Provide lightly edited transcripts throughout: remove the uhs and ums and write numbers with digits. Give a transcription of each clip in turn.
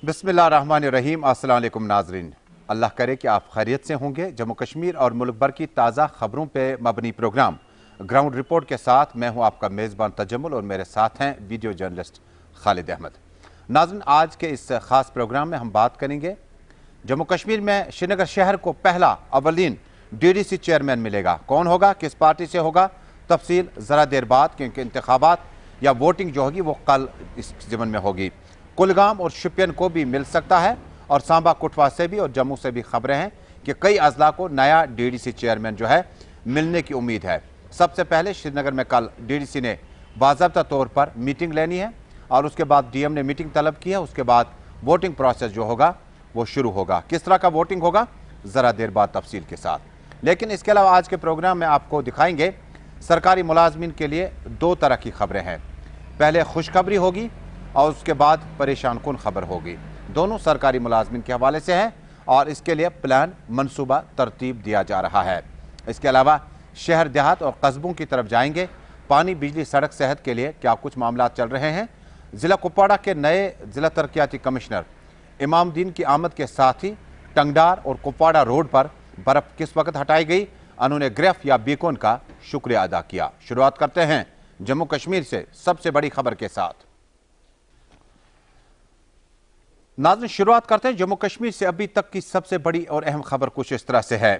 बिस्मिल्लाहिर्रहमानिर्रहीम। अस्सलाम वालेकुम नाज़रीन, अल्लाह करे कि आप खैरियत से होंगे। जम्मू कश्मीर और मुल्क भर की ताज़ा खबरों पे मबनी प्रोग्राम ग्राउंड रिपोर्ट के साथ मैं हूं आपका मेज़बान तजम्मुल और मेरे साथ हैं वीडियो जर्नलिस्ट खालिद अहमद। नाज़रीन, आज के इस ख़ास प्रोग्राम में हम बात करेंगे जम्मू कश्मीर में श्रीनगर शहर को पहला अवलीन DDC चेयरमैन मिलेगा। कौन होगा, किस पार्टी से होगा, तफसील ज़रा देर बाद, क्योंकि इंतखाबात या वोटिंग जो होगी वो कल इस ज़मन में होगी। कुलगाम और शुपियन को भी मिल सकता है और सांबा कुटवा से भी और जम्मू से भी खबरें हैं कि कई अजला को नया DDC चेयरमैन जो है मिलने की उम्मीद है। सबसे पहले श्रीनगर में कल DDC ने बाज़ाब्ता तौर पर मीटिंग लेनी है और उसके बाद DM ने मीटिंग तलब की है। उसके बाद वोटिंग प्रोसेस जो होगा वो शुरू होगा। किस तरह का वोटिंग होगा ज़रा देर बाद तफसील के साथ। लेकिन इसके अलावा आज के प्रोग्राम में आपको दिखाएंगे सरकारी मुलाजमीन के लिए दो तरह की खबरें हैं। पहले खुशखबरी होगी और उसके बाद परेशान कुन खबर होगी। दोनों सरकारी मुलाजमीन के हवाले से हैं और इसके लिए प्लान मनसूबा तरतीब दिया जा रहा है। इसके अलावा शहर देहात और कस्बों की तरफ जाएंगे। पानी, बिजली, सड़क, सेहत के लिए क्या कुछ मामला चल रहे हैं। ज़िला कुपवाड़ा के नए ज़िला तरक्याती कमिश्नर इमामुद्दीन की आमद के साथ ही टंगडार और कुपवाड़ा रोड पर बर्फ़ किस वक्त हटाई गई, उन्होंने ग्रेफ या बीकॉन का शुक्रिया अदा किया। शुरुआत करते हैं जम्मू कश्मीर से सबसे बड़ी खबर के साथ। नाज़रीन, शुरुआत करते हैं जम्मू कश्मीर से अभी तक की सबसे बड़ी और अहम खबर कुछ इस तरह से है।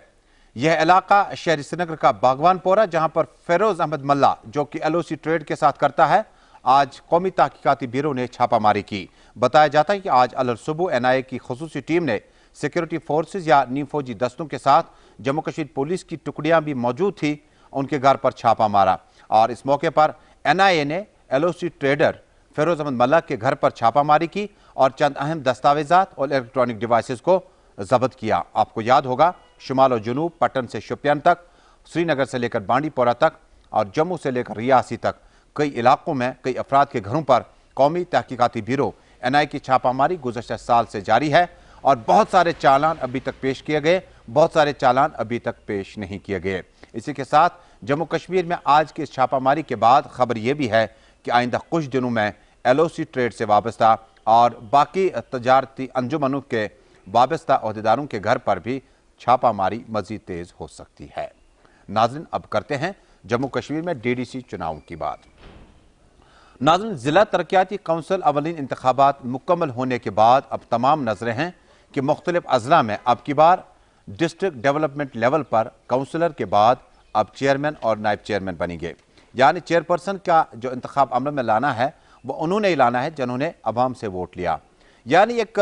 यह इलाका शहरी श्रीनगर का बागवानपोरा, जहां पर फेरोज अहमद मल्ला जो कि LOC ट्रेड के साथ करता है, आज कौमी तहकीकाती ब्यूरो ने छापामारी की। बताया जाता है कि आज अलसुबह NIA की खुसूसी टीम ने सिक्योरिटी फोर्सेज या नीम फौजी दस्तों के साथ जम्मू कश्मीर पुलिस की टुकड़ियां भी मौजूद थी, उनके घर पर छापा मारा और इस मौके पर NIA ने LOC ट्रेडर फेरोज अहमद मल्ला के घर पर छापामारी की और चंद अहम दस्तावेजात और इलेक्ट्रॉनिक डिवाइसेस को जब्त किया। आपको याद होगा, शुमाल और जनूब, पटन से शुपियान तक, श्रीनगर से लेकर बांडीपोरा तक और जम्मू से लेकर रियासी तक कई इलाकों में कई अफराद के घरों पर कौमी तहकीकाती ब्यूरो NIA की छापामारी गुज़श्ता साल से जारी है और बहुत सारे चालान अभी तक पेश किए गए, बहुत सारे चालान अभी तक पेश नहीं किए गए। इसी के साथ जम्मू कश्मीर में आज की इस छापामारी के बाद खबर यह भी है कि आइंदा कुछ दिनों में LOC ट्रेड से वाबस्ता और बाकी तजारती अंजुमनों के वाबस्ता अहदेदारों के घर पर भी छापामारी मजीद तेज हो सकती है। नाज़रीन, अब करते हैं जम्मू कश्मीर में DDC चुनाव की बात। नाज़रीन, जिला तरक्याती काउंसिल अवलीन इंतखाबात मुकम्मल होने के बाद अब तमाम नजरें हैं कि मुख्तलिफ अजला में अब की बार डिस्ट्रिक्ट डेवलपमेंट लेवल पर काउंसिलर के बाद अब चेयरमैन और नायब चेयरमैन बनेंगे। यानी चेयरपर्सन का जो इंतखाब अमल में लाना है वो उन्होंने ही लाना है जिन्होंने अवाम से वोट लिया। यानी एक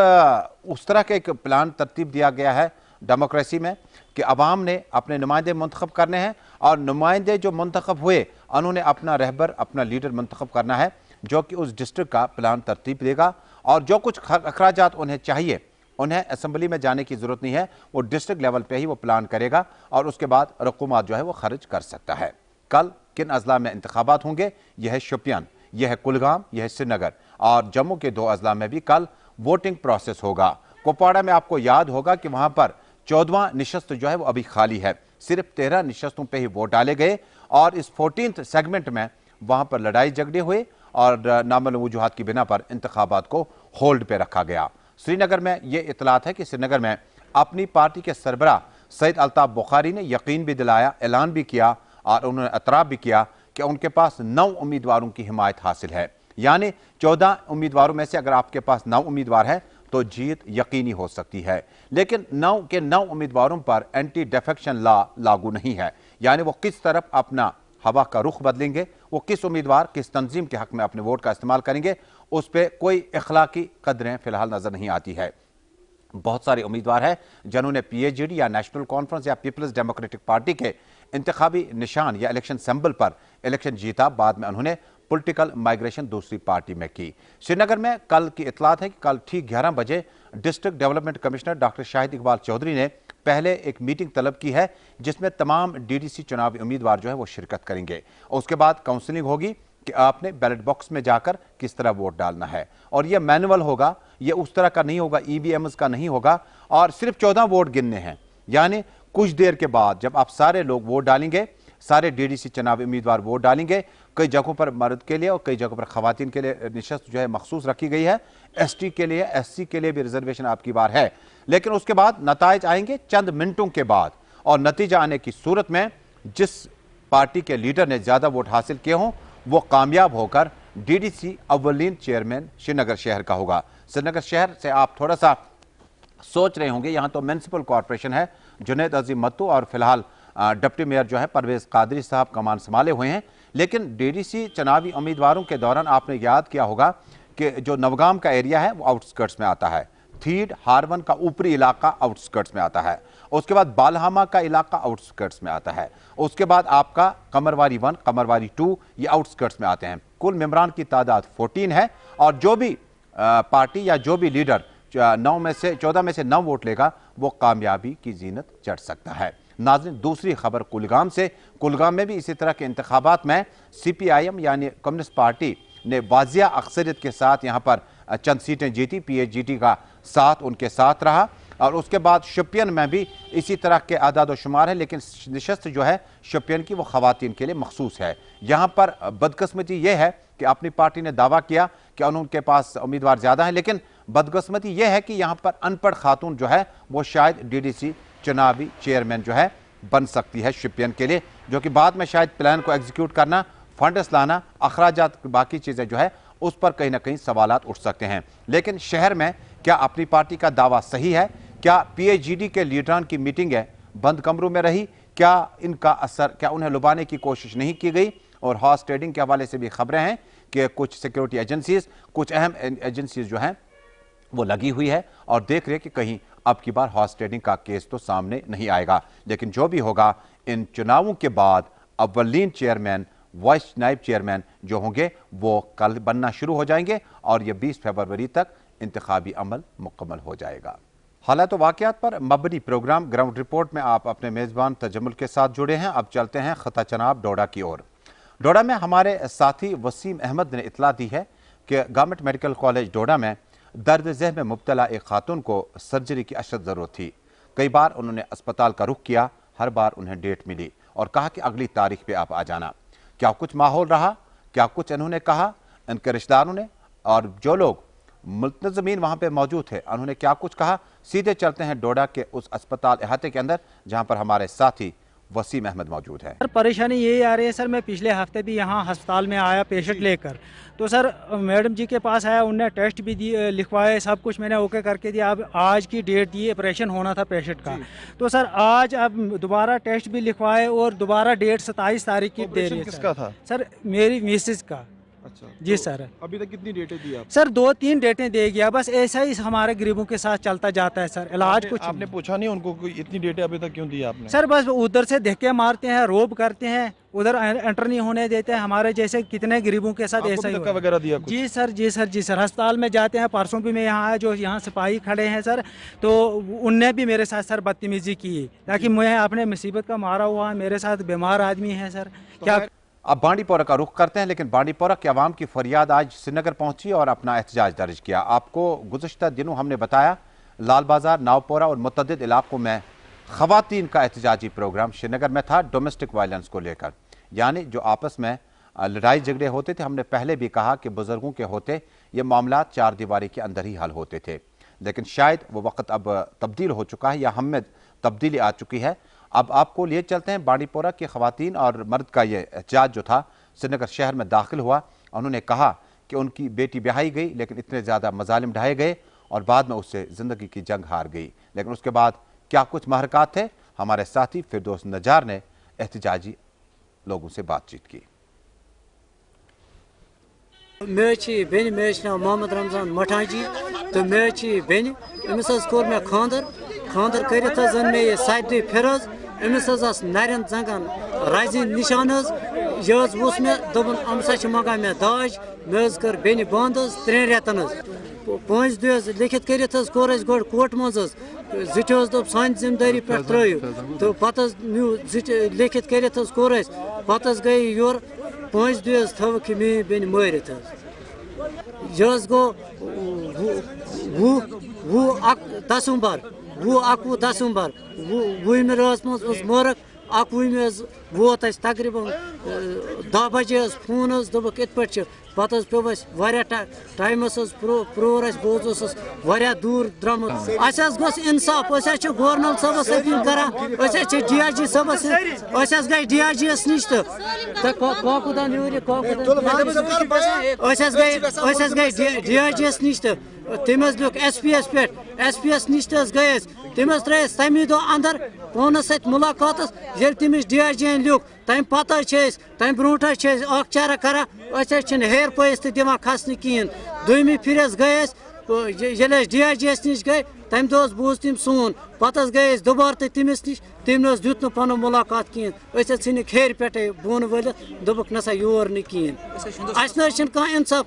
उस तरह का एक प्लान तरतीब दिया गया है डेमोक्रेसी में कि अवाम ने अपने नुमाइंदे मुंतखब करने हैं और नुमाइंदे जो मुंतखब हुए उन्होंने अपना रहबर, अपना लीडर मुंतखब करना है जो कि उस डिस्ट्रिक्ट का प्लान तरतीब देगा और जो कुछ अखराजात उन्हें चाहिए, उन्हें असम्बली में जाने की ज़रूरत नहीं है, वो डिस्ट्रिक्ट लेवल पे ही वो प्लान करेगा और उसके बाद रकूमात जो है वो खर्च कर सकता है। कल किन अजला में इंतखाबात होंगे, यह है शुपियान, यह है कुलगाम, यह है श्रीनगर और जम्मू के दो अजला में भी कल वोटिंग प्रोसेस होगा। कुपवाड़ा में आपको याद होगा कि वहां पर 14वां निशस्त जो है वो अभी खाली है, सिर्फ 13 निशस्तों पे ही वोट डाले गए और इस 14th सेगमेंट में वहां पर लड़ाई झगड़े हुए और नामालूम वजूहात की बिना पर इंतखाबात को होल्ड पे रखा गया। श्रीनगर में ये इतलात है कि श्रीनगर में अपनी पार्टी के सरबराह सईद अल्ताफ बुखारी ने यकीन भी दिलाया, ऐलान भी किया और उन्होंने एतराफ़ भी किया कि उनके पास 9 उम्मीदवारों की हिमायत हासिल है। यानी 14 उम्मीदवारों में से अगर आपके पास 9 उम्मीदवार हैं तो जीत यकीनी हो सकती है। लेकिन 9 के 9 उम्मीदवारों पर एंटी डिफेक्शन लॉ लागू नहीं है। यानी वो किस तरफ अपना हवा का रुख बदलेंगे, वो किस उम्मीदवार, किस तंजीम के हक में अपने वोट का इस्तेमाल करेंगे, उस पर कोई इखलाकी कदरें फिलहाल नजर नहीं आती है। बहुत सारे उम्मीदवार हैं जिन्होंने PAGD या नेशनल कॉन्फ्रेंस या पीपल्स डेमोक्रेटिक पार्टी के इंतखाबी निशान या इलेक्शन सिंबल पर इलेक्शन जीता, बाद में उन्होंने पॉलिटिकल माइग्रेशन दूसरी पार्टी में की। श्रीनगर में कल की इतलात है कि कल ठीक 11 बजे district development commissioner doctor Shahid Iqbal Chaudhary ने पहले एक मीटिंग तलब की है जिसमें तमाम DDC चुनावी उम्मीदवार जो है वो शिरकत करेंगे। उसके बाद काउंसलिंग होगी कि आपने बैलेट बॉक्स में जाकर किस तरह वोट डालना है और यह मैनुअल होगा, यह उस तरह का नहीं होगा, EVMs का नहीं होगा और सिर्फ 14 वोट गिनने हैं। यानी कुछ देर के बाद जब आप सारे लोग वोट डालेंगे, सारे DDC चुनावी उम्मीदवार वोट डालेंगे, कई जगहों पर मर्द के लिए और कई जगहों पर खवातीन के लिए निशस्त जो है मखसूस रखी गई है। ST के लिए, SC के लिए भी रिजर्वेशन आपकी बार है। लेकिन उसके बाद नताइज आएंगे चंद मिनटों के बाद, और नतीजा आने की सूरत में जिस पार्टी के लीडर ने ज्यादा वोट हासिल किए हों वो कामयाब होकर DDC अव्वलीन चेयरमैन श्रीनगर शहर का होगा। श्रीनगर शहर से आप थोड़ा सा सोच रहे होंगे, यहाँ तो म्यूनिसिपल कॉर्पोरेशन है, जुनैद अजीम मत्तू और फिलहाल डिप्टी मेयर जो है परवेज कादरी साहब कमान संभाले हुए हैं। लेकिन DDC चुनावी उम्मीदवारों के दौरान आपने याद किया होगा कि जो नवगाम का एरिया है वो आउटस्कर्ट्स में आता है, थीड हारवन का ऊपरी इलाका आउटस्कर्ट्स में आता है, उसके बाद बालहामा का इलाका आउटस्कर्ट्स में आता है, उसके बाद आपका कमरवारी 1, कमरवारी 2 ये आउटस्कर्ट्स में आते हैं। कुल मेंबरान की तादाद 14 है और जो भी पार्टी या जो भी लीडर 14 में से 9 वोट लेगा वो कामयाबी की जीनत चढ़ सकता है। नाज़रीन, दूसरी खबर कुलगाम से। कुलगाम में भी इसी तरह के इंतखाबात में CPIM यानी कम्युनिस्ट पार्टी ने वाजिया अक्सरियत के साथ यहाँ पर चंद सीटें जीती। PHGT का साथ उनके साथ रहा और उसके बाद शोपियन में भी इसी तरह के आदाद व शुमार है, लेकिन नशस्त जो है शोपियन की वो खवातीन के लिए मखसूस है। यहाँ पर बदकिस्मती ये है कि अपनी पार्टी ने दावा किया कि उनके पास उम्मीदवार ज़्यादा है, लेकिन बदकिस्मती ये है कि यहाँ पर अनपढ़ खातून जो है वो शायद DDC चुनावी चेयरमैन जो है बन सकती है शोपियन के लिए, जो कि बाद में शायद प्लान को एग्जीक्यूट करना, फंड्स लाना, अखराजात बाकी चीज़ें जो है उस पर कहीं ना कहीं सवालात उठ सकते हैं। लेकिन शहर में क्या अपनी पार्टी का दावा सही है? क्या PHGD के लीडरान की मीटिंगें बंद कमरों में रही? क्या इनका असर, क्या उन्हें लुभाने की कोशिश नहीं की गई? और हॉर्स ट्रेडिंग के हवाले से भी खबरें हैं कि कुछ सिक्योरिटी एजेंसीज, कुछ अहम एजेंसीज जो हैं वो लगी हुई है और देख रहे कि कहीं अब की बार हॉर्स ट्रेडिंग का केस तो सामने नहीं आएगा। लेकिन जो भी होगा, इन चुनावों के बाद अव्वलीन चेयरमैन, वाइस नायब चेयरमैन जो होंगे वो कल बनना शुरू हो जाएंगे और ये 20 फरवरी तक इंतखाबी अमल मुकम्मल हो जाएगा। हालात वाक़यात पर मबनी प्रोग्राम ग्राउंड रिपोर्ट में आप अपने मेज़बान तजम्मुल के साथ जुड़े हैं। अब चलते हैं खता चनाब डोडा की ओर। डोडा में हमारे साथी वसीम अहमद ने इतला दी है कि गवर्नमेंट मेडिकल कॉलेज डोडा में दर्द ज़हन में मुब्तला एक खातून को सर्जरी की अशद ज़रूरत थी। कई बार उन्होंने अस्पताल का रुख किया, हर बार उन्हें डेट मिली और कहा कि अगली तारीख पे आप आ जाना। क्या कुछ माहौल रहा, क्या कुछ इन्होंने कहा, इनके रिश्तेदारों ने और जो लोग मुल्तज़मीन वहाँ पे मौजूद थे उन्होंने क्या कुछ कहा। सीधे चलते हैं डोडा के उस अस्पताल अहाते के अंदर जहाँ पर हमारे साथी वसीम अहमद मौजूद है। सर परेशानी यही आ रही है सर, मैं पिछले हफ्ते भी यहाँ अस्पताल में आया पेशेंट लेकर, तो सर मैडम जी के पास आया, उनने टेस्ट भी दिए, लिखवाए, सब कुछ मैंने ओके करके दिया। अब आज की डेट दी, ऑपरेशन होना था पेशेंट का, तो सर आज अब दोबारा टेस्ट भी लिखवाए और दोबारा डेट 27 तारीख की दे रही है। किसका था? सर मेरी मिसेज का। अच्छा जी तो सर। अभी तक कितनी डेटें दी आप? सर 2-3 डेटें दे गया, बस ऐसा ही हमारे गरीबों के साथ चलता जाता है सर। इलाज कुछ आपने पूछा नहीं उनको कि इतनी डेटें अभी तक क्यों दी आपने? सर बस उधर से धक्के मारते हैं, रोब करते हैं, उधर एंटर नहीं होने देते हैं। हमारे जैसे कितने गरीबों के साथ ऐसा ही धक्का वगैरह दिया कुछ? जी सर, जी सर, जी सर। अस्पताल में जाते हैं, परसों भी मैं यहाँ आया, जो यहाँ सिपाही खड़े हैं सर, तो उनने भी मेरे साथ सर बदतमीजी की, ताकि मैं अपने मुसीबत का मारा हुआ, मेरे साथ बीमार आदमी है सर। क्या अब बांडीपोरा का रुख करते हैं, लेकिन बांडीपोरा की आवाम की फरियाद आज श्रीनगर पहुंची और अपना एहतजाज दर्ज किया। आपको गुज़श्ता दिनों हमने बताया लाल बाजार, नावपोरा और मुतअद्दिद इलाकों में ख़वातीन का एहतजाजी प्रोग्राम श्रीनगर में था डोमेस्टिक वायलेंस को लेकर, यानी जो आपस में लड़ाई झगड़े होते थे। हमने पहले भी कहा कि बुजुर्गों के होते ये मामला चार दीवारी के अंदर ही हल होते थे, लेकिन शायद वो वक्त अब तब्दील हो चुका है या हम में तब्दीली आ चुकी है। अब आपको लिए चलते हैं बांडीपोरा की ख़वातीन और मर्द का ये एहतजाज जो था श्रीनगर शहर में दाखिल हुआ। उन्होंने कहा कि उनकी बेटी ब्याही गई, लेकिन इतने ज़्यादा मजालिम ढाए गए और बाद में उससे ज़िंदगी की जंग हार गई। लेकिन उसके बाद क्या कुछ महरक़ात थे, हमारे साथी फिरदौस नजार ने एहतजाजी लोगों से बातचीत की। बेन नाम मोहम्मद रमजान मठाजी, तो बेन अमिस कोर मे खानदर कर मे साइद फिरोज, अमिस नारन जंगन राइजिंग निशान, यह वुस मे दोपन अमसा मंगान मे दाज, मे कर बेन बंद 3 रेतन, 5 दह लिखित कर गो कोर्ट मज जिठो दोप सान जिम्मेदारी पे त्रो, तो पत न्यू लिखित कर पत गई योर 5 दह थवक मे बेन मारित, यह गो 10 दिसंबर 21 दिसंबर 20 रस मज मरक 11 ووت اَسہِ تقریٖباً 10 بجے حظ فون حظ دوٚپُکھ یِتھ پٲٹھۍ چھِ پَتہٕ حظ پیوٚو اَسہِ واریاہ ٹایمَس حظ پرٛور اَسہِ بہٕ حظ اوسُس واریاہ دوٗر درٛامُت اَسہِ حظ گوٚژھ اِنصاف أسۍ حظ چھِ گورنل صٲبَس أپیٖل کران أسۍ حظ چھِ ڈی آی جی صٲبَس أسۍ حظ گٔے ڈی آی جی یَس نِش تہٕ کاکُدان یوٗرۍ أسۍ حظ گٔے ڈی آی جی یَس نِش تہٕ تٔمۍ حظ لیوٚکھ ایس پی یَس پٮ۪ٹھ ایس پی یَس نِش تہِ حظ گٔے أسۍ تٔمۍ حظ ترٛٲے أسۍ تَمی دۄہ اَندر فونَس سۭتۍ مُلاقاتَس ییٚلہِ تٔمِس ڈی آی جی یَن لیوٚکھ تَمہِ پَتہٕ حظ چھِ أسۍ تَمہِ برونٛٹھ حظ چھِ أسۍ اکھ چارہ کران أسۍ حظ چھِنہٕ ہیر پٲیِس تہِ دِوان کھسنہٕ کِہیٖنۍ دوٚیمہِ پھِرِ حظ گٔے أسۍ ییٚلہِ أسۍ ڈی آی جی یَس نِش گٔے تَمہِ دۄہ حظ بوٗز تٔمۍ سون پَتہٕ حظ گٔے أسۍ دُبارٕ تہِ تٔمِس نِش تٔمۍ نہٕ حظ دیُت نہٕ پَنُن مُلاقات کِہیٖنۍ أسۍ حظ ژھٕنِکھ ہیرِ پٮ۪ٹھَے بۄن ؤلِتھ دوٚپُکھ نہ سا یور نہٕ کِہیٖنۍ اَسہِ نہ حظ چھِنہٕ کانٛہہ اِنصاف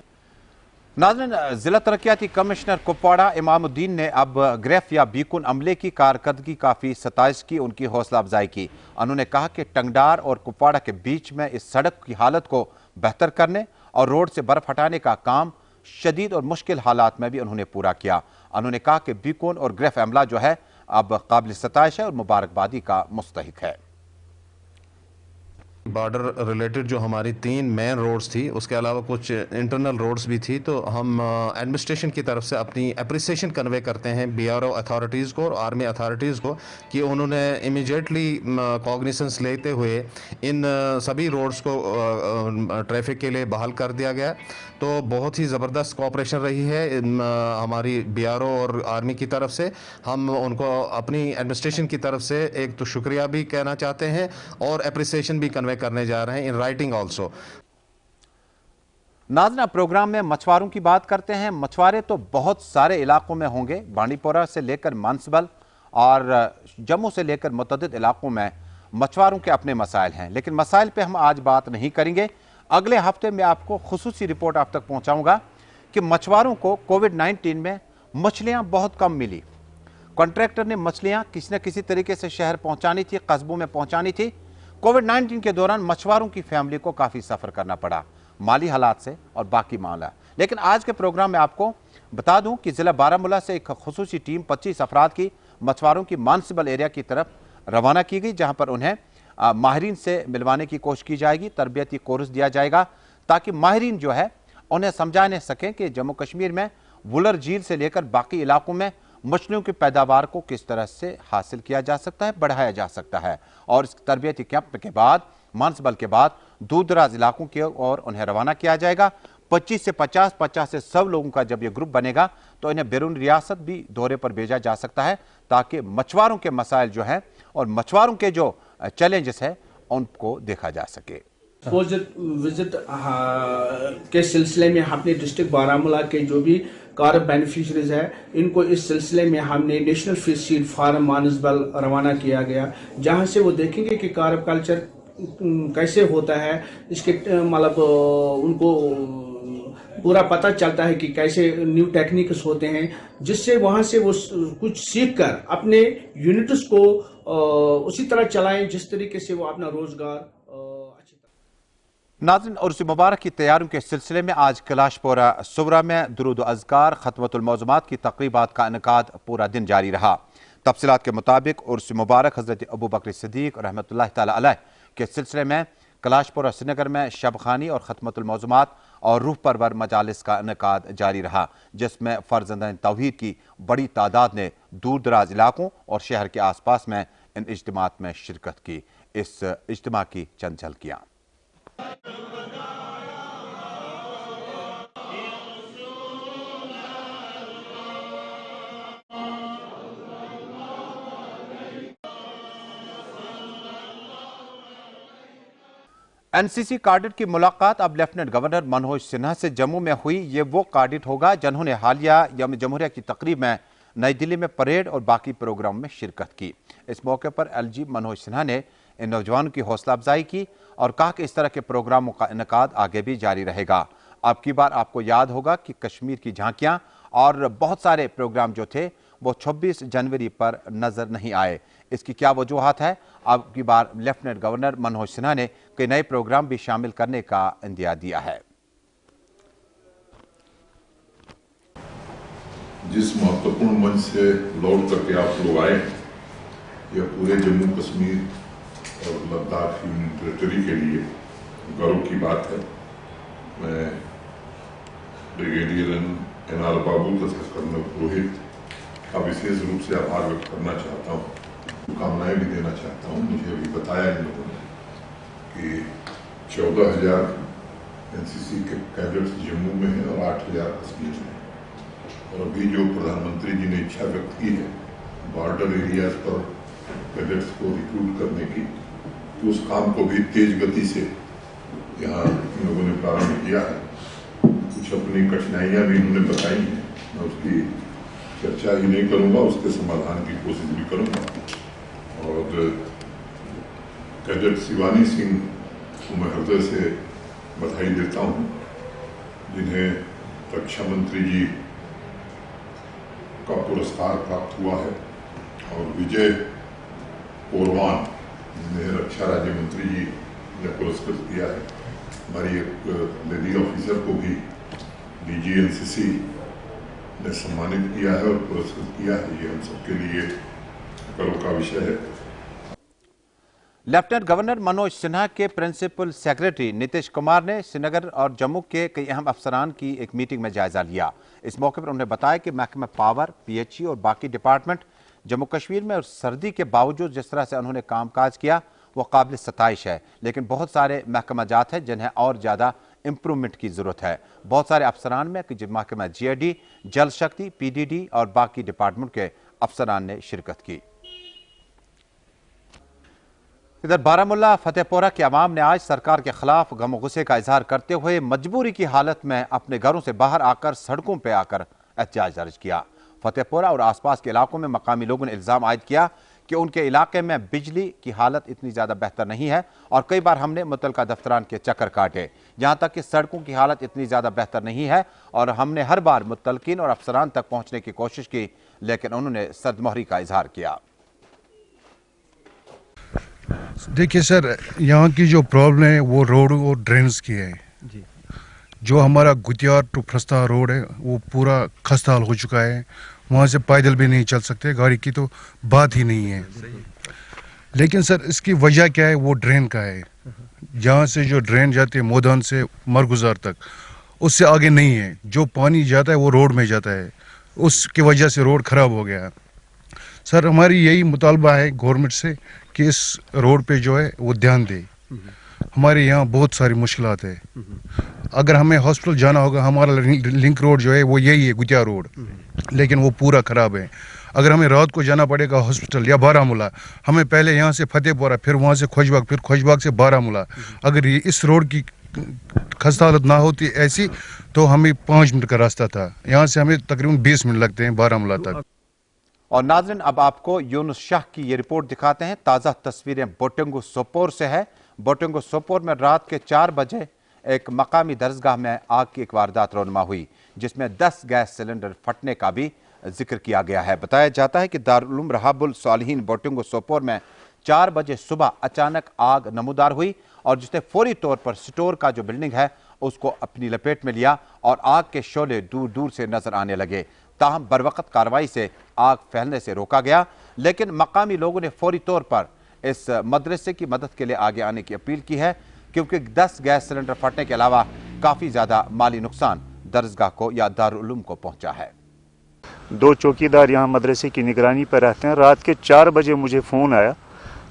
नाज़रीन, जिला तरक्याती कमिश्नर कुपवाड़ा इमाम उद्दीन ने अब ग्रेफ या बीकुन अमले की कारकर्दगी काफ़ी सताइश की, उनकी हौसला अफजाई की। उन्होंने कहा कि टंगडार और कुपवाड़ा के बीच में इस सड़क की हालत को बेहतर करने और रोड से बर्फ हटाने का काम शदीद और मुश्किल हालात में भी उन्होंने पूरा किया। उन्होंने कहा कि बीकुन और ग्रेफ अमला जो है अब काबिल सताइश है और मुबारकबादी का मुस्तहिक है। बॉर्डर रिलेटेड जो हमारी 3 मेन रोड्स थी, उसके अलावा कुछ इंटरनल रोड्स भी थी, तो हम एडमिनिस्ट्रेशन की तरफ से अपनी अप्रिसिएशन कन्वे करते हैं बीआरओ अथॉरिटीज़ को और आर्मी अथॉरिटीज़ को कि उन्होंने इमीडिएटली कॉग्निसेंस लेते हुए इन सभी रोड्स को ट्रैफिक के लिए बहाल कर दिया गया। तो बहुत ही ज़बरदस्त कोऑपरेशन रही है हमारी बीआरओ और आर्मी की तरफ से। हम उनको अपनी एडमिनिस्ट्रेशन की तरफ से एक तो शुक्रिया भी कहना चाहते हैं और अप्रिसिएशन भी कन्वे करने जा रहे हैं इन राइटिंग ऑल्सो। नाज़रीन, प्रोग्राम में मछुआरों की बात करते हैं। मछुआरे तो बहुत सारे इलाकों में होंगे, बांडीपोरा से लेकर मानसबल और जम्मू से लेकर मुतअद्दिद इलाकों में मछुआरों के अपने मसाइल हैं, लेकिन मसाइल पे हम आज बात नहीं करेंगे। अगले हफ्ते में आपको खुसूसी रिपोर्ट आप तक पहुंचाऊंगा कि मछुआरों को कोविड-19 में मछलियां बहुत कम मिली। कॉन्ट्रैक्टर ने मछलियां किसी न किसी तरीके से शहर पहुंचानी थी, कस्बों में पहुंचानी थी। कोविड-19 के दौरान मछुआरों की फैमिली को काफ़ी सफ़र करना पड़ा माली हालात से और बाकी मामला। लेकिन आज के प्रोग्राम में आपको बता दूं कि ज़िला बारामूला से एक खुसूसी टीम 25 अफराद की मछुआरों की मानसबल एरिया की तरफ रवाना की गई, जहां पर उन्हें माहिरीन से मिलवाने की कोशिश की जाएगी, तरबियती कोर्स दिया जाएगा ताकि माहिरीन जो है उन्हें समझाने सकें कि जम्मू कश्मीर में वुलर झील से लेकर बाकी इलाकों में मछलियों की पैदावार को किस तरह से हासिल किया जा सकता है, बढ़ाया जा सकता है। और इस तरबियती कैंप के बाद, मानसबल के बाद दूर दराज इलाकों की ओर उन्हें रवाना किया जाएगा। 25 से 50, 50 से 100 लोगों का जब ये ग्रुप बनेगा तो इन्हें बैरून रियासत भी दौरे पर भेजा जा सकता है ताकि मछुआरों के मसाइल जो हैं और मछुआरों के जो चैलेंजेस हैं उनको देखा जा सके। विजिट के सिलसिले में हमने डिस्ट्रिक्ट बारामूला के जो भी कारब बेनिफिशरीज है, इनको इस सिलसिले में हमने national fish seed farm Manasbal रवाना किया गया, जहां से वो देखेंगे कि कारब कल्चर कैसे होता है। इसके मतलब उनको पूरा पता चलता है कि कैसे न्यू टेक्निक्स होते हैं, जिससे वहां से वो कुछ सीख कर अपने यूनिट्स को उसी तरह चलाएं जिस तरीके से वो अपना रोजगार। नाज़रीन, उर्स मुबारक की तैयारियों के सिलसिले में आज कैलाशपोरा सुवरा में दुरूद व अज़कार खत्मतुल मौज़ूमात की तक़रीबात का इनकाद पूरा दिन जारी रहा। तफसीलात के मुताबिक उर्स मुबारक हज़रत अबू बकर सिद्दीक़ रहमतुल्लाह तआला अलैह के सिलसिले में कैलाशपोरा श्रीनगर में शब खानी और खत्मतुल मौज़ूमात और रूह परवर मजालिस का इनकाद जारी रहा, जिसमें फ़र्ज़ंदान तौहीद की बड़ी तादाद ने दूर दराज इलाकों और शहर के आस पास में इन इज्तिमात में शिरकत की। इस इज्तिमा की चंद झलकियाँ। एनसीसी कैडेट की मुलाकात अब लेफ्टिनेंट गवर्नर मनोज सिन्हा से जम्मू में हुई। ये वो कैडेट होगा जिन्होंने हालिया यौम जमहूरिया की तकरीब में नई दिल्ली में परेड और बाकी प्रोग्राम में शिरकत की। इस मौके पर एलजी मनोज सिन्हा ने इन नौजवानों की हौसला अफजाई की और कहा कि इस तरह के प्रोग्रामों का इनकाद आगे भी जारी रहेगा। अब की बार आपको याद होगा कि कश्मीर की झांकियां और बहुत सारे प्रोग्राम जो थे वो 26 जनवरी पर नजर नहीं आए। इसकी क्या वजूहात है? अब की बार लेफ्टिनेंट गवर्नर मनोज सिन्हा ने कई नए प्रोग्राम भी शामिल करने का इंदिया दिया है। जिस महत्वपूर्ण मंच से लौट करके आप लोग आए, यह पूरे जम्मू कश्मीर और लद्दाख यूनियन टेरिटरी के लिए गौरव की बात है। मैं ब्रिगेडियर एन.आर. बाबू तथा कर्नल पुरोहित का विशेष रूप से आभार व्यक्त करना चाहता हूँ, शुभकामनाएं भी देना चाहता हूँ। मुझे अभी बताया इन लोगों ने कि 14,000 एनसीसी के कैडेट्स जम्मू में हैं और 8,000 कश्मीर में। और अभी जो प्रधानमंत्री जी ने इच्छा व्यक्त की है बॉर्डर एरियाज पर कैडेट्स को रिक्रूट करने की, तो उस काम को भी तेज गति से यहाँ इन लोगों ने प्रारंभ किया है। कुछ अपनी कठिनाइयाँ भी इन्होंने बताई हैं, मैं उसकी चर्चा ही नहीं करूँगा, उसके समाधान की कोशिश भी करूँगा। और कैडेट शिवानी सिंह को मैं हृदय से बधाई देता हूँ, जिन्हें रक्षा मंत्री जी का पुरस्कार प्राप्त हुआ है, और विजय पोरवान जिन्हें रक्षा राज्य मंत्री जी ने पुरस्कृत किया है। हमारी एक लेडी ऑफिसर को भी डीजी एनसीसी ने सम्मानित किया है और पुरस्कृत किया है। ये हम सबके लिए गर्व का विषय है। लेफ्टिनेंट गवर्नर मनोज सिन्हा के प्रिंसिपल सेक्रेटरी नीतीश कुमार ने श्रीनगर और जम्मू के कई अहम अफसरान की एक मीटिंग में जायजा लिया। इस मौके पर उन्होंने बताया कि महकमा पावर, पीएचई और बाकी डिपार्टमेंट जम्मू कश्मीर में और सर्दी के बावजूद जिस तरह से उन्होंने कामकाज किया वो काबिल सताइश है, लेकिन बहुत सारे महकमा जात हैं जिन्हें और ज़्यादा इम्प्रूवमेंट की ज़रूरत है। बहुत सारे अफसरान में कि महकमा GID, जल शक्ति, PDD और बाकी डिपार्टमेंट के अफसरान ने शिरकत की। इधर बारामुल्ला फतेहपुरा के अवाम ने आज सरकार के खिलाफ गम गुस्से का इजहार करते हुए मजबूरी की हालत में अपने घरों से बाहर आकर सड़कों पर आकर एहतजाज दर्ज किया। फतेहपुरा और आसपास के इलाकों में मकामी लोगों ने इल्ज़ाम आयद किया कि उनके इलाके में बिजली की हालत इतनी ज़्यादा बेहतर नहीं है और कई बार हमने मुतलका दफ्तरान के चक्कर काटे, यहाँ तक कि सड़कों की हालत इतनी ज़्यादा बेहतर नहीं है और हमने हर बार मुतलकिन और अफसरान तक पहुँचने की कोशिश की, लेकिन उन्होंने सर्दमोहरी का इजहार किया। देखिए सर, यहाँ की जो प्रॉब्लम है वो रोड और ड्रेन्स की है जी। जो हमारा गुतियार टू फ्रस्ता रोड है वो पूरा खस्ताहाल हो चुका है, वहाँ से पैदल भी नहीं चल सकते, गाड़ी की तो बात ही नहीं है। लेकिन सर इसकी वजह क्या है, वो ड्रेन का है। जहाँ से जो ड्रेन जाती है मोदान से मरगुजार तक, उससे आगे नहीं है। जो पानी जाता है वो रोड में जाता है, उसकी वजह से रोड ख़राब हो गया। सर हमारी यही मुतालबा है गवर्नमेंट से कि इस रोड पे जो है वो ध्यान दे। हमारे यहाँ बहुत सारी मुश्किलात है। अगर हमें हॉस्पिटल जाना होगा, हमारा लिंक रोड जो है वो यही है गुतिया रोड, लेकिन वो पूरा ख़राब है। अगर हमें रात को जाना पड़ेगा हॉस्पिटल या बारामूला, हमें पहले यहाँ से फतेहपुरा, फिर वहाँ से खोजबाग, फिर खोजबाग से बारामूला। अगर ये इस रोड की खस्ता हालत ना होती ऐसी तो हमें 5 मिनट का रास्ता था, यहाँ से हमें तकरीबन 20 मिनट लगते हैं बारामूला तक। और नाज़रीन, अब आपको यूनुस शाह की ये रिपोर्ट दिखाते हैं। ताज़ा तस्वीरें बोटिंगो सोपोर से है। बोटिंगो सोपोर में रात के 4 बजे एक मकामी दरसगाह में आग की एक वारदात रोनमा हुई, जिसमें 10 गैस सिलेंडर फटने का भी जिक्र किया गया है। बताया जाता है कि दारुल उलूम रहाबुल सालिहीन बोटिंगो सोपोर में 4 बजे सुबह अचानक आग नमूदार हुई और जिसने फौरी तौर पर स्टोर का जो बिल्डिंग है उसको अपनी लपेट में लिया और आग के शोले दूर दूर से नजर आने लगे। ताहम बरवक़्त कार्रवाई से आग फैलने से रोका गया, लेकिन मकामी लोगों ने फौरी तौर पर इस मदरसे की मदद के लिए आगे आने की अपील की है, क्योंकि 10 गैस सिलेंडर फटने के अलावा काफ़ी ज़्यादा माली नुकसान दरसगाह को या दारुल उलूम को पहुंचा है। 2 चौकीदार यहाँ मदरसे की निगरानी पर रहते हैं। रात के 4 बजे मुझे फ़ोन आया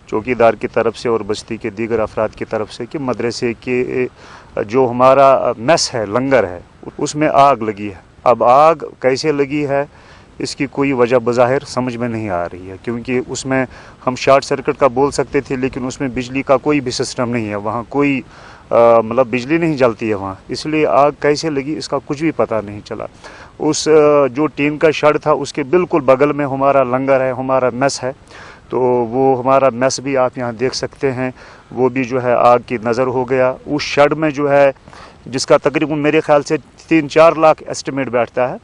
चौकीदार की तरफ से और बस्ती के दीगर अफराद की तरफ से कि मदरसे के जो हमारा मेस है, लंगर है, उसमें आग लगी है। अब आग कैसे लगी है इसकी कोई वजह बज़ाहिर समझ में नहीं आ रही है, क्योंकि उसमें हम शॉर्ट सर्किट का बोल सकते थे, लेकिन उसमें बिजली का कोई भी सिस्टम नहीं है, वहाँ कोई मतलब बिजली नहीं जलती है वहाँ, इसलिए आग कैसे लगी इसका कुछ भी पता नहीं चला। उस जो टीन का शेड था उसके बिल्कुल बगल में हमारा लंगर है, हमारा मेस है, तो वो हमारा मेस भी आप यहाँ देख सकते हैं, वो भी जो है आग की नज़र हो गया। उस शेड में जो है जिसका तकरीबन मेरे ख्याल से 3-4 लाख एस्टिमेट बैठता है।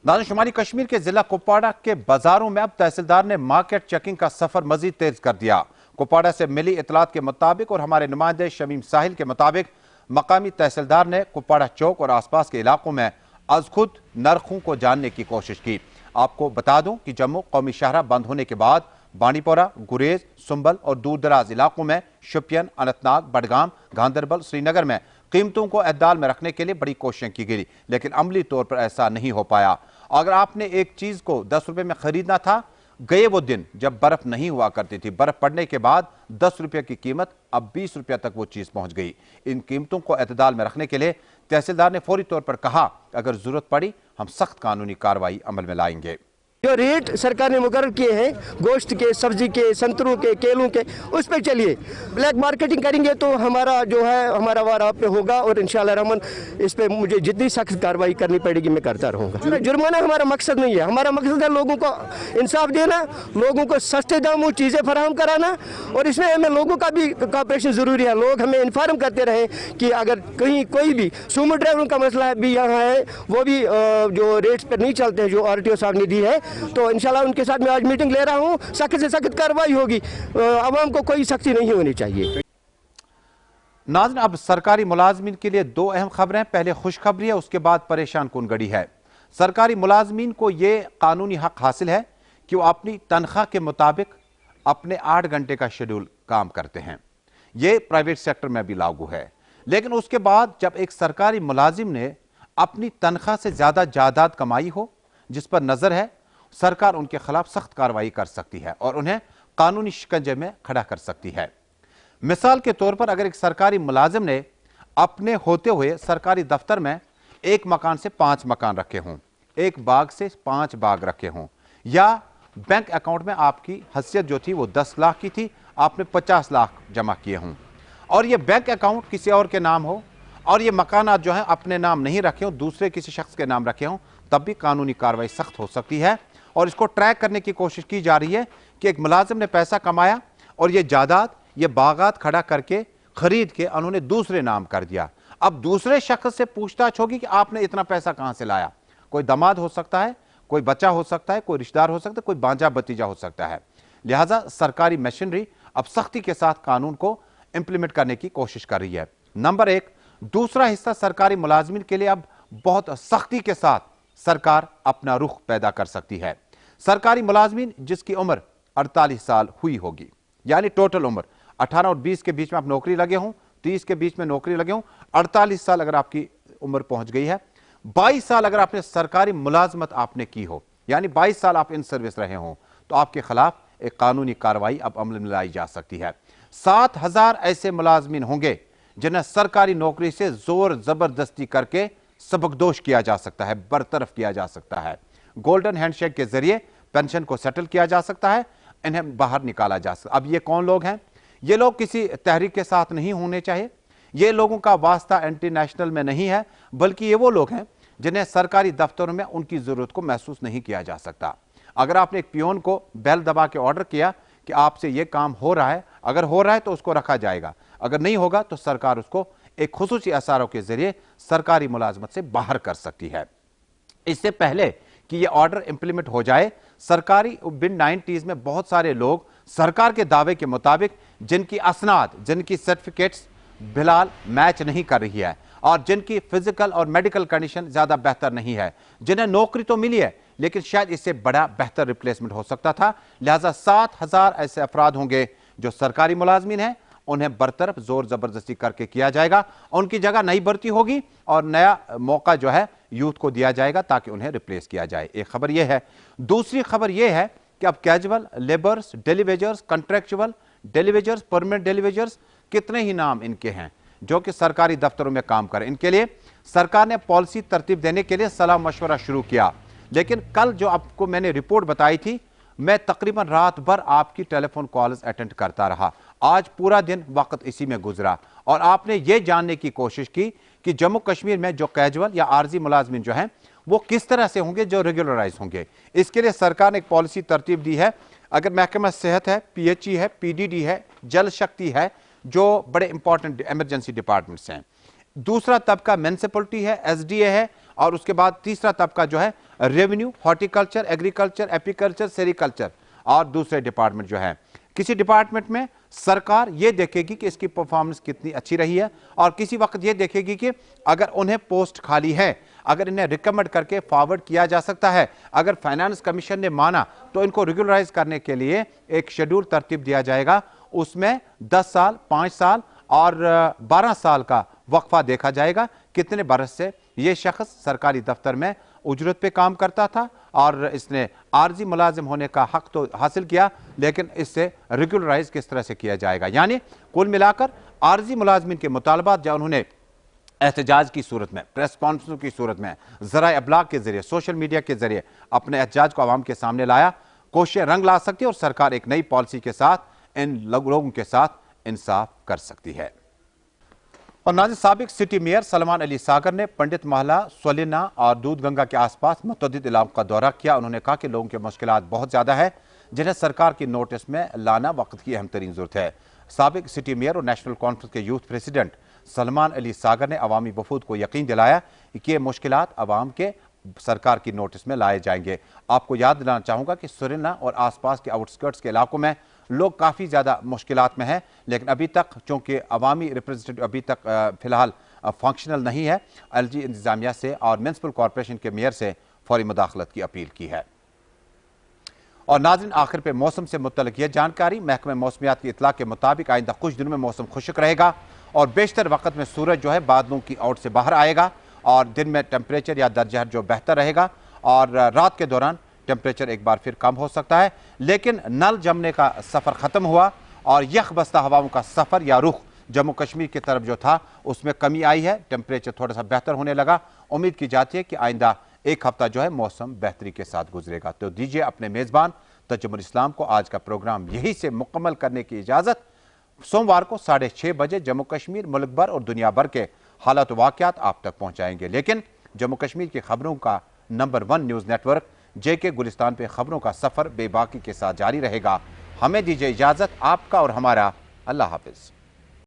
नाज़रीन, शुमाली कश्मीर के जिला कुपवाड़ा के बाजारों में अब तहसीलदार ने मार्केट चेकिंग का सफर मजीद तेज कर दिया। कुपवाड़ा से मिली इतलात के मुताबिक और हमारे नुमाइंदे शमीम साहिल के मुताबिक मकामी तहसीलदार ने कुपवाड़ा चौक और आसपास के इलाकों में आज खुद नरखों को जानने की कोशिश की। आपको बता दूं कि जम्मू कौमी शाहरा बंद होने के बाद बानी पोरा, गुरेज, सुंबल और दूर दराज इलाकों में शोपियान, अनंतनाग, बडगाम, गांदरबल, श्रीनगर में कीमतों को एतदाल में रखने के लिए बड़ी कोशिशें की गई, लेकिन अमली तौर पर ऐसा नहीं हो पाया। अगर आपने एक चीज को 10 रुपए में खरीदना था, गए वो दिन जब बर्फ नहीं हुआ करती थी। बर्फ पड़ने के बाद 10 रुपये की कीमत अब 20 रुपये तक वो चीज पहुंच गई। इन कीमतों को एतदाल में रखने के लिए तहसीलदार ने फौरी तौर पर कहा, अगर जरूरत पड़ी हम सख्त कानूनी कार्रवाई अमल में लाएंगे। जो रेट सरकार ने मुकर्रर किए हैं गोश्त के, सब्जी के, संतरों के, केलों के, उस पर चलिए। ब्लैक मार्केटिंग करेंगे तो हमारा जो है हमारा वार आप पे होगा और इंशाल्लाह रहमान इस पे मुझे जितनी सख्त कार्रवाई करनी पड़ेगी मैं करता रहूँगा। जुर्माना हमारा मकसद नहीं है, हमारा मकसद है लोगों को इंसाफ देना, लोगों को सस्ते दामों चीज़ें फराहम कराना, और इसमें हमें लोगों का भी कॉपरेशन ज़रूरी है। लोग हमें इन्फॉर्म करते रहे कि अगर कहीं कोई भी सूमो ड्राइवरों का मसला भी यहाँ है, वो भी जो रेट्स पर नहीं चलते हैं जो RTO साहब ने दी है, तो इंशाल्लाह उनके साथ मैं आज मीटिंग ले रहा हूँ। सख्त से सख्त कार्रवाई होगी, आवाम को कोई सख्ती नहीं होनी चाहिए। नाज़रीन, अब सरकारी मुलाजमीन के लिए 2 अहम खबरें। पहले खुशखबरी है, उसके बाद परेशान कुन घड़ी है। सरकारी मुलाजमीन को ये कानूनी हक हासिल है कि वो अपनी तनख्वाह के मुताबिक अपने 8 घंटे का शेड्यूल काम करते हैं। ये प्राइवेट सेक्टर में भी लागू है, लेकिन उसके बाद जब एक सरकारी मुलाजिम ने अपनी तनख्वाह से ज्यादा जायदाद कमाई हो जिस पर नजर है, सरकार उनके खिलाफ सख्त कार्रवाई कर सकती है और उन्हें कानूनी शिकंजे में खड़ा कर सकती है। मिसाल के तौर पर अगर एक सरकारी मुलाजिम ने अपने होते हुए सरकारी दफ्तर में 1 मकान से 5 मकान रखे हों, 1 बाग से 5 बाग रखे हों, या बैंक अकाउंट में आपकी हैसियत जो थी वो 10 लाख की थी, आपने 50 लाख जमा किए हों, और ये बैंक अकाउंट किसी और के नाम हो और ये मकानात जो हैं अपने नाम नहीं रखे हों, दूसरे किसी शख्स के नाम रखे हों, तब भी कानूनी कार्रवाई सख्त हो सकती है। और इसको ट्रैक करने की कोशिश की जा रही है कि एक मुलाजिम ने पैसा कमाया और ये जायदाद, ये बागात खड़ा करके खरीद के उन्होंने दूसरे नाम कर दिया। अब दूसरे शख्स से पूछताछ होगी कि आपने इतना पैसा कहां से लाया। कोई दामाद हो सकता है, कोई बच्चा हो सकता है, कोई रिश्तेदार हो सकता है, कोई बांजा भतीजा हो सकता है। लिहाजा सरकारी मशीनरी अब सख्ती के साथ कानून को इंप्लीमेंट करने की कोशिश कर रही है। नंबर 1, दूसरा हिस्सा सरकारी मुलाजमीन के लिए अब बहुत सख्ती के साथ सरकार अपना रुख पैदा कर सकती है। सरकारी मुलाजमीन जिसकी उम्र 48 साल हुई होगी, यानी टोटल उम्र 18 और 20 के बीच में आप नौकरी लगे हों, 30 के बीच में नौकरी लगे हों, 48 साल अगर आपकी उम्र पहुंच गई है, 22 साल अगर आपने सरकारी मुलाजमत आपने की हो, यानी 22 साल आप इन सर्विस रहे हों, तो आपके खिलाफ एक कानूनी कार्रवाई अब अमल में लाई जा सकती है। 7000 ऐसे मुलाजमीन होंगे जिन्हें सरकारी नौकरी से जोर जबरदस्ती करके सबकदोश किया जा सकता है, बरतरफ किया जा सकता है। गोल्डन हैंडशेक के जरिए पेंशन को सेटल किया जा सकता है, इन्हें बाहर निकाला जा सकता है। अब ये कौन लोग हैं? ये लोग किसी तहरीक के साथ नहीं होने चाहिए, ये लोगों का वास्ता एंटी नेशनल में नहीं है, बल्कि ये वो लोग हैं जिन्हें सरकारी दफ्तरों में उनकी जरूरत को महसूस नहीं किया जा सकता। अगर आपने एक पियोन को बेल दबा के ऑर्डर किया कि आपसे ये काम हो रहा है, अगर हो रहा है तो उसको रखा जाएगा, अगर नहीं होगा तो सरकार उसको एक खुसूसी असारों के जरिए सरकारी मुलाजमत से बाहर कर सकती है। इससे पहले कि यह ऑर्डर इंप्लीमेंट हो जाए, सरकारी बिन 90s में बहुत सारे लोग सरकार के दावे के मुताबिक जिनकी असनाद, जिनकी सर्टिफिकेट्स फिलहाल मैच नहीं कर रही है और जिनकी फिजिकल और मेडिकल कंडीशन ज्यादा बेहतर नहीं है, जिन्हें नौकरी तो मिली है लेकिन शायद इससे बड़ा बेहतर रिप्लेसमेंट हो सकता था, लिहाजा 7000 ऐसे अफराद होंगे जो सरकारी मुलाजमीन हैं, उन्हें बरतरफ जोर जबरदस्ती करके किया जाएगा, उनकी जगह नई भर्ती होगी और नया मौका जो है यूथ को दिया जाएगा ताकि उन्हें रिप्लेस किया जाए। एक खबर यह है। दूसरी खबर यह है कि अब कैजुअल लेबर्स, डेलीवेजर्स, कॉन्ट्रैक्चुअल डेलीवेजर्स, परमानेंट डेलीवेजर्स, कितने ही नाम इनके हैं जो कि सरकारी दफ्तरों में काम करें। इनके लिए सरकार ने पॉलिसी तरतीब देने के लिए सलाह मशवरा शुरू किया, लेकिन कल जो आपको मैंने रिपोर्ट बताई थी, मैं तकरीबन रात भर आपकी टेलीफोन कॉल्स अटेंड करता रहा। आज पूरा दिन वक्त इसी में गुजरा और आपने ये जानने की कोशिश की कि जम्मू कश्मीर में जो कैजुअल या आर्जी मुलाजमीन जो हैं वो किस तरह से होंगे जो रेगुलराइज होंगे। इसके लिए सरकार ने एक पॉलिसी तरतीब दी है। अगर महकमा सेहत है, PHE है, PDD है, जल शक्ति है, जो बड़े इंपॉर्टेंट इमरजेंसी डिपार्टमेंट्स हैं, दूसरा तबका म्यूनिसिपलिटी है, SDA है, और उसके बाद तीसरा तबका जो है revenue, horticulture, agriculture, apiculture, sericulture और दूसरे डिपार्टमेंट जो है। किसी डिपार्टमेंट में सरकार ये देखेगी कि इसकी परफॉर्मेंस कितनी अच्छी रही है और किसी वक्त ये देखेगी कि अगर उन्हें पोस्ट खाली है, अगर इन्हें रिकमेंड करके फॉरवर्ड किया जा सकता है। अगर फाइनेंस कमीशन ने माना तो इनको रेगुलराइज करने के लिए एक शेड्यूल तरतीब दिया जाएगा, उसमें 10 साल, 5 साल और 12 साल का वक्फा देखा जाएगा। कितने बरस से ये शख्स सरकारी दफ्तर में उजरत पे काम करता था और इसने आर्जी मुलाजिम होने का हक तो हासिल किया, लेकिन इससे रेगुलराइज किस तरह से किया जाएगा। यानी कुल मिलाकर आर्जी मुलाजमिन के मुतालबात जो उन्होंने एहतजाज की सूरत में, प्रेस कॉन्फ्रेंस की सूरत में, ज़राए अबलाग के जरिए, सोशल मीडिया के जरिए अपने एहतजाज को आवाम के सामने लाया, कोशिशें रंग ला सकती है और सरकार एक नई पॉलिसी के साथ इन लोगों के साथ इंसाफ कर सकती है। और नाज़िर, साबिक सिटी मेयर सलमान अली सागर ने पंडित महला, सोलिना और दूध गंगा के आसपास मुतअद्दिद इलाकों का दौरा किया। उन्होंने कहा कि लोगों की मुश्किलात बहुत ज़्यादा है, जिन्हें सरकार की नोटिस में लाना वक्त की अहम तरीन ज़रूरत है। साबिक सिटी मेयर और नेशनल कॉन्फ्रेंस के यूथ प्रेसिडेंट सलमान अली सागर ने अवामी वफूद को यकीन दिलाया कि ये मुश्किलात अवाम के सरकार की नोटिस में लाए जाएंगे। आपको याद दिलाना चाहूँगा कि सुरना और आसपास के आउटस्कर्ट्स के इलाकों में लोग काफ़ी ज़्यादा मुश्किलात में हैं, लेकिन अभी तक चूँकि अवामी रिप्रेजेंटेटिव अभी तक फ़िलहाल फंक्शनल नहीं है, LG इंतज़ामिया से और म्यूनसिपल कॉरपोरेशन के मेयर से फौरी मुदाखलत की अपील की है। और नाज़रीन, आखिर पे मौसम से मुतल्लिक़ ये जानकारी, महकमे मौसमियात की इतला के मुताबिक आइंदा कुछ दिनों में मौसम खुश्क रहेगा और बेशतर वक्त में सूरज जो है बादलों की ओट से बाहर आएगा और दिन में टेम्परेचर या दर्जा जो बेहतर रहेगा और रात के दौरान टेम्परेचर एक बार फिर कम हो सकता है। लेकिन नल जमने का सफ़र ख़त्म हुआ और यख बस्ता हवाओं का सफ़र या रुख जम्मू कश्मीर की तरफ जो था उसमें कमी आई है, टेम्परेचर थोड़ा सा बेहतर होने लगा। उम्मीद की जाती है कि आइंदा एक हफ्ता जो है मौसम बेहतरी के साथ गुजरेगा। तो दीजिए अपने मेज़बान तजुमुल इस्लाम को आज का प्रोग्राम यहीं से मुकम्मल करने की इजाज़त। सोमवार को 6:30 बजे जम्मू कश्मीर, मुल्क भर और दुनिया भर के हालात वाक़यात आप तक पहुँचाएंगे, लेकिन जम्मू कश्मीर की खबरों का number 1 news network JK Gulistan पे खबरों का सफ़र बेबाकी के साथ जारी रहेगा। हमें दीजिए इजाज़त। आपका और हमारा अल्लाह हाफ़िज़।